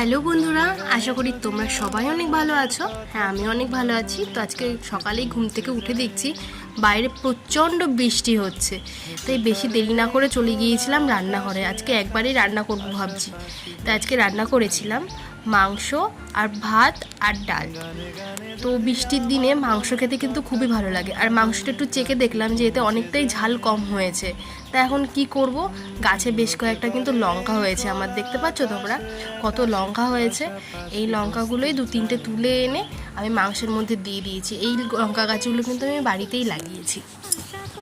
Hello বন্ধুরা, আশা করি তোমরা সবাই অনেক ভালো আছো। হ্যাঁ, আমি অনেক ভালো আছি। তো আজকে সকালেই ঘুম থেকে উঠে দেখছি বাইরে প্রচণ্ড বৃষ্টি হচ্ছে, তাই বেশি দেরি না করে চলে গিয়েছিলাম রান্নাঘরে। আজকে একবারেই রান্না করব ভাবছি। তাই আজকে রান্না করেছিলাম মাংস আর ভাত আর ডাল। তো বৃষ্টির দিনে মাংস খেতে কিন্তু খুবই ভালো লাগে, আর মাংসটা একটু চেখে দেখলাম যে এতে অনেকটাই ঝাল কম হয়েছে। তা এখন কি করব, গাছে বেশ কয়েকটা কিন্তু লঙ্কা হয়েছে আমার, দেখতে পাচ্ছ তোমরা কত লঙ্কা হয়েছে। এই লঙ্কাগুলোই দু তিনটে তুলে এনে আমি মাংসের মধ্যে দিয়ে দিয়েছি। এই লঙ্কা গাছগুলো কিন্তু আমি বাড়িতেই লাগিয়েছি।